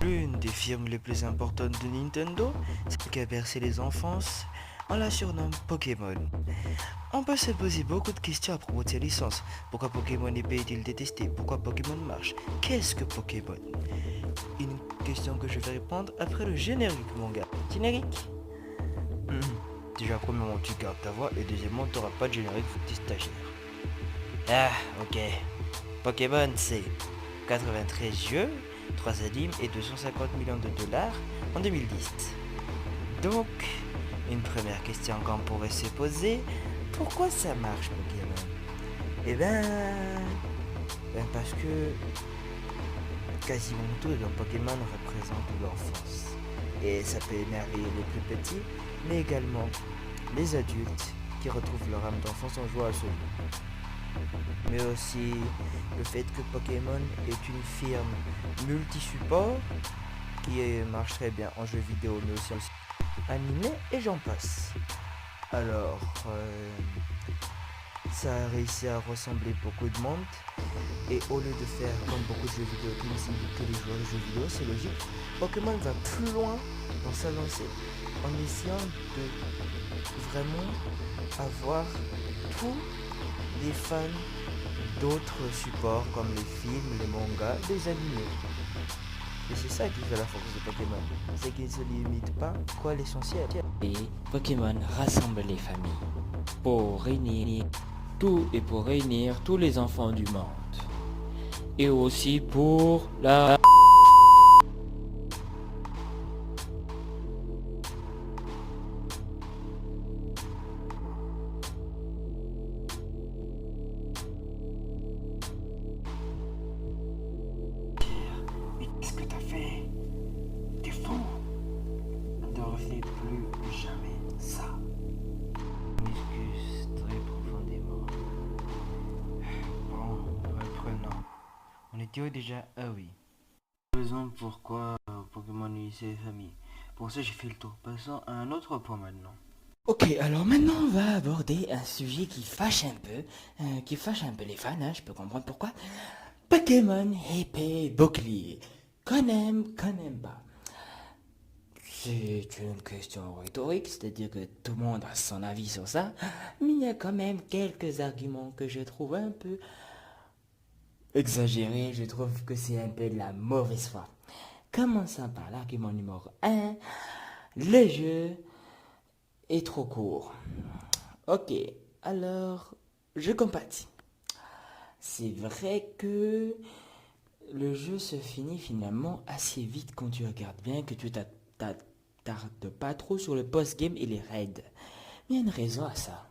L'une des firmes les plus importantes de Nintendo, celle qui a bercé les enfances, on la surnomme Pokémon. On peut se poser beaucoup de questions à propos de ses licences. Pourquoi Pokémon épée est-il détesté? Pourquoi Pokémon marche? Qu'est-ce que Pokémon? Une question que je vais répondre après le générique, mon gars. Générique? Déjà, premièrement, tu gardes ta voix et deuxièmement, t'auras pas de générique, faut que tu stagiaires. Ah, ok. Pokémon, c'est 93 jeux, 3 animes et 250 millions de dollars en 2010. Donc, une première question qu'on pourrait se poser, pourquoi ça marche Pokémon? Eh ben parce que quasiment tout dans Pokémon représente l'enfance. Et ça peut émerveiller les plus petits, mais également les adultes qui retrouvent leur âme d'enfance en jouant à ce jeu. Mais aussi le fait que Pokémon est une firme multi-support qui marche très bien en jeux vidéo, mais aussi en animé et j'en passe. Alors, ça a réussi à rassembler beaucoup de monde et au lieu de faire comme beaucoup de jeux vidéo qui ne ciblent que les joueurs de jeux vidéo, c'est logique, Pokémon va plus loin dans sa lancée en essayant de vraiment avoir tous les fans d'autres supports comme les films, les mangas, les animés. Et c'est ça qui fait la force de Pokémon, c'est qu'il ne se limite pas qu'à l'essentiel. Et Pokémon rassemble les familles pour réunir pour réunir tous les enfants du monde. Et aussi pour la... Mais qu'est-ce que t'as fait? T'es fou? Ne refais plus jamais ça. Je m'excuse très profondément. Bon, reprenons. On était où déjà? Ah oui. Raison pourquoi Pokémon unissait les familles. Pour ça j'ai fait le tour. Passons à un autre point maintenant. Ok, alors maintenant on va aborder un sujet qui fâche un peu les fans, hein, je peux comprendre pourquoi. Pokémon épée bouclier. Qu'on aime pas. C'est une question rhétorique, c'est-à-dire que tout le monde a son avis sur ça, mais il y a quand même quelques arguments que je trouve un peu exagérés, je trouve que c'est un peu de la mauvaise foi. Commençons par l'argument numéro 1, le jeu est trop court. Ok, alors je compatis. C'est vrai que le jeu se finit finalement assez vite quand tu regardes bien, que tu t'attardes pas trop sur le post-game et les raids. Mais il y a une raison à ça.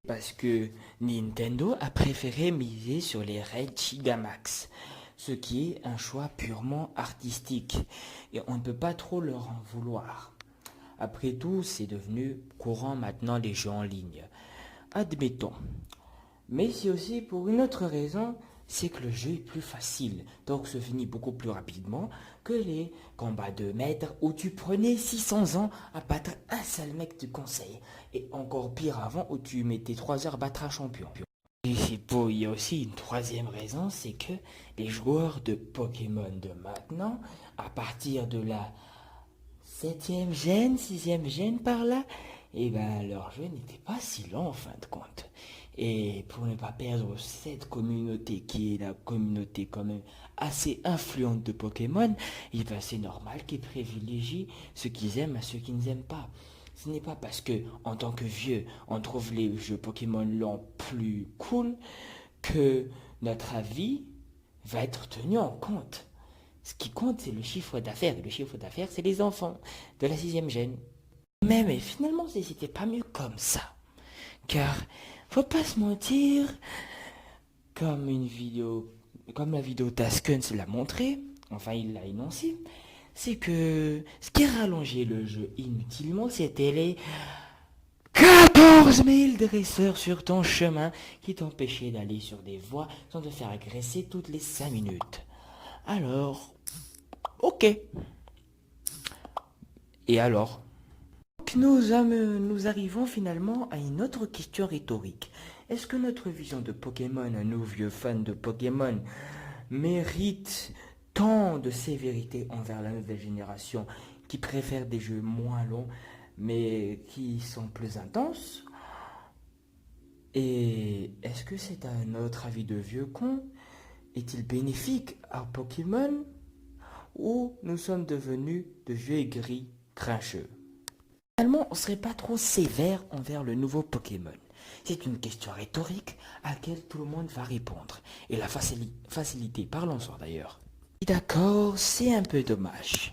Parce que Nintendo a préféré miser sur les raids Gigamax, ce qui est un choix purement artistique, et on ne peut pas trop leur en vouloir. Après tout, c'est devenu courant maintenant les jeux en ligne. Admettons. Mais c'est aussi pour une autre raison, c'est que le jeu est plus facile, donc se finit beaucoup plus rapidement que les combats de maître où tu prenais 600 ans à battre un seul mec du conseil, et encore pire avant où tu mettais 3 heures à battre un champion. Et il y a aussi une troisième raison, c'est que les joueurs de Pokémon de maintenant, à partir de la 7e gène, 6e gène par là, et ben leur jeu n'était pas si long en fin de compte. Et pour ne pas perdre cette communauté qui est la communauté quand même assez influente de Pokémon, il est assez normal qu'ils privilégient ceux qu'ils aiment à ceux qui ne aiment pas. Ce n'est pas parce que, en tant que vieux, on trouve les jeux Pokémon lents plus cool que notre avis va être tenu en compte. Ce qui compte, c'est le chiffre d'affaires. Et le chiffre d'affaires, c'est les enfants de la 6e gène. Mais finalement, c'était pas mieux comme ça. Car, faut pas se mentir, comme la vidéo Taskens l'a montré, enfin il l'a énoncé, c'est que ce qui rallongeait le jeu inutilement, c'était les 14 000 dresseurs sur ton chemin qui t'empêchaient d'aller sur des voies sans te faire agresser toutes les 5 minutes. Alors, ok. Et alors? Nous arrivons finalement à une autre question rhétorique. Est-ce que notre vision de Pokémon, à nous vieux fans de Pokémon, mérite tant de sévérité envers la nouvelle génération qui préfère des jeux moins longs mais qui sont plus intenses? Et est-ce que c'est un autre avis de vieux con? Est-il bénéfique à Pokémon ou nous sommes devenus de vieux aigris grincheux? Finalement, on serait pas trop sévère envers le nouveau Pokémon. C'est une question rhétorique à laquelle tout le monde va répondre. Et la facilité, parlons-en d'ailleurs. D'accord, c'est un peu dommage.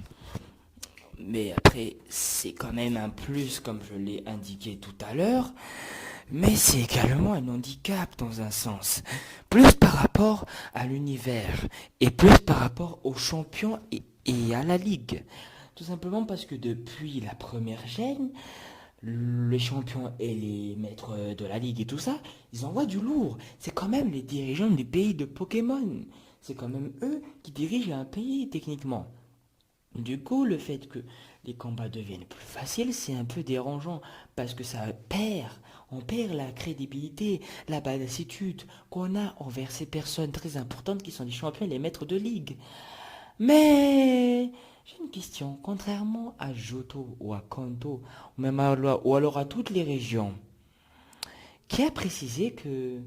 Mais après, c'est quand même un plus comme je l'ai indiqué tout à l'heure. Mais c'est également un handicap dans un sens. Plus par rapport à l'univers et plus par rapport aux champions et à la ligue. Tout simplement parce que depuis la première gêne, les champions et les maîtres de la ligue et tout ça, ils envoient du lourd. C'est quand même les dirigeants du pays de Pokémon. C'est quand même eux qui dirigent un pays techniquement. Du coup, le fait que les combats deviennent plus faciles, c'est un peu dérangeant parce que on perd la crédibilité, la lassitude qu'on a envers ces personnes très importantes qui sont les champions et les maîtres de ligue. Mais j'ai une question, contrairement à Johto ou à Kanto, ou alors à toutes les régions, qui a précisé que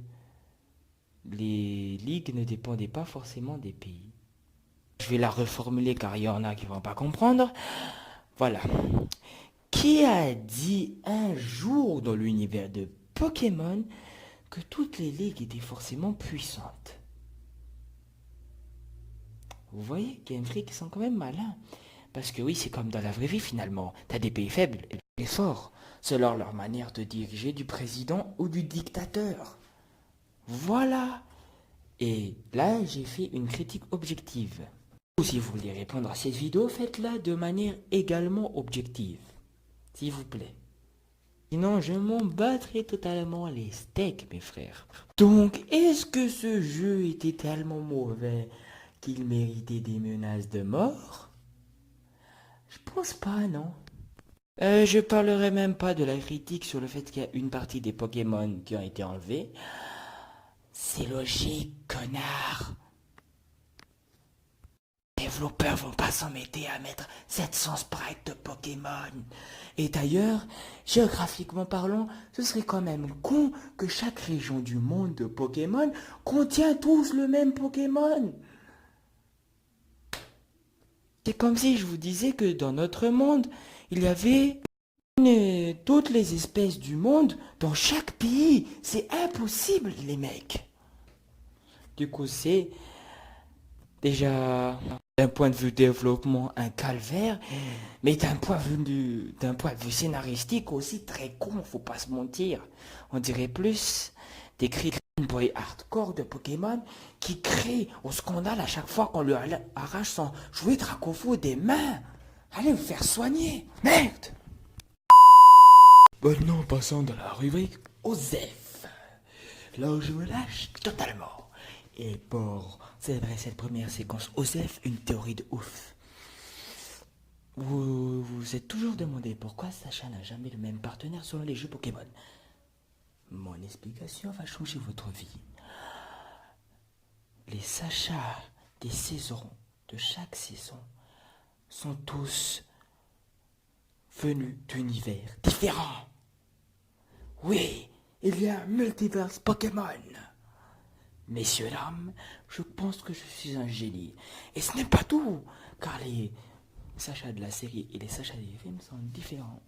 les ligues ne dépendaient pas forcément des pays? Je vais la reformuler car il y en a qui ne vont pas comprendre. Voilà. Qui a dit un jour dans l'univers de Pokémon que toutes les ligues étaient forcément puissantes? Vous voyez, Game Freak sont quand même malins. Parce que oui, c'est comme dans la vraie vie finalement. T'as des pays faibles et des forts, selon leur manière de diriger du président ou du dictateur. Voilà. Et là, j'ai fait une critique objective. Si vous voulez répondre à cette vidéo, faites-la de manière également objective. S'il vous plaît. Sinon, je m'en battrai totalement les steaks, mes frères. Donc, est-ce que ce jeu était tellement mauvais qu'il méritait des menaces de mort? Je pense pas, non. Je parlerai même pas de la critique sur le fait qu'il y a une partie des Pokémon qui ont été enlevés. C'est logique, connard. Les développeurs vont pas s'embêter à mettre 700 sprites de Pokémon. Et d'ailleurs, géographiquement parlant, ce serait quand même con que chaque région du monde de Pokémon contient tous le même Pokémon. C'est comme si je vous disais que dans notre monde, il y avait toutes les espèces du monde dans chaque pays. C'est impossible, les mecs. Du coup, c'est déjà d'un point de vue développement un calvaire, mais d'un point de vue scénaristique aussi très con, faut pas se mentir. On dirait plus des cris de boy hardcore de Pokémon qui crient au scandale à chaque fois qu'on lui arrache son jouet Dracofeu des mains. Allez vous faire soigner, merde. Maintenant, passons dans la rubrique OSEF, là où je me lâche totalement. Et pour célébrer cette première séquence OSEF, une théorie de ouf. Vous vous êtes toujours demandé pourquoi Sacha n'a jamais le même partenaire selon les jeux Pokémon. Mon explication va changer votre vie. Les Sachas des saisons, de chaque saison, sont tous venus d'univers différents. Oui, il y a un multiverse Pokémon. Messieurs, dames, je pense que je suis un génie. Et ce n'est pas tout, car les Sachas de la série et les Sachas des films sont différents.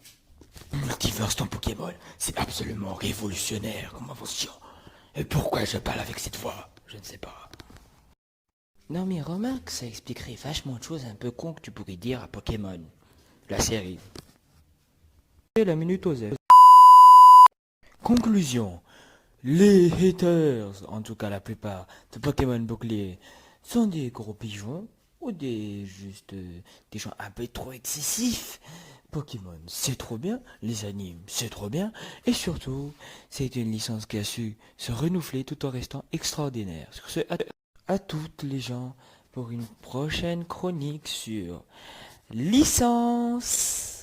Multiverse dans Pokémon, c'est absolument révolutionnaire comme invention. Et pourquoi je parle avec cette voix? Je ne sais pas. Non mais remarque, ça expliquerait vachement de choses un peu con que tu pourrais dire à Pokémon. La série. Et la minute aux F. Conclusion. Les haters, en tout cas la plupart de Pokémon bouclier, sont des gros pigeons ou des gens un peu trop excessifs. Pokémon, c'est trop bien, les animes, c'est trop bien, et surtout, c'est une licence qui a su se renouveler tout en restant extraordinaire. Sur ce, à toutes les gens pour une prochaine chronique sur licence.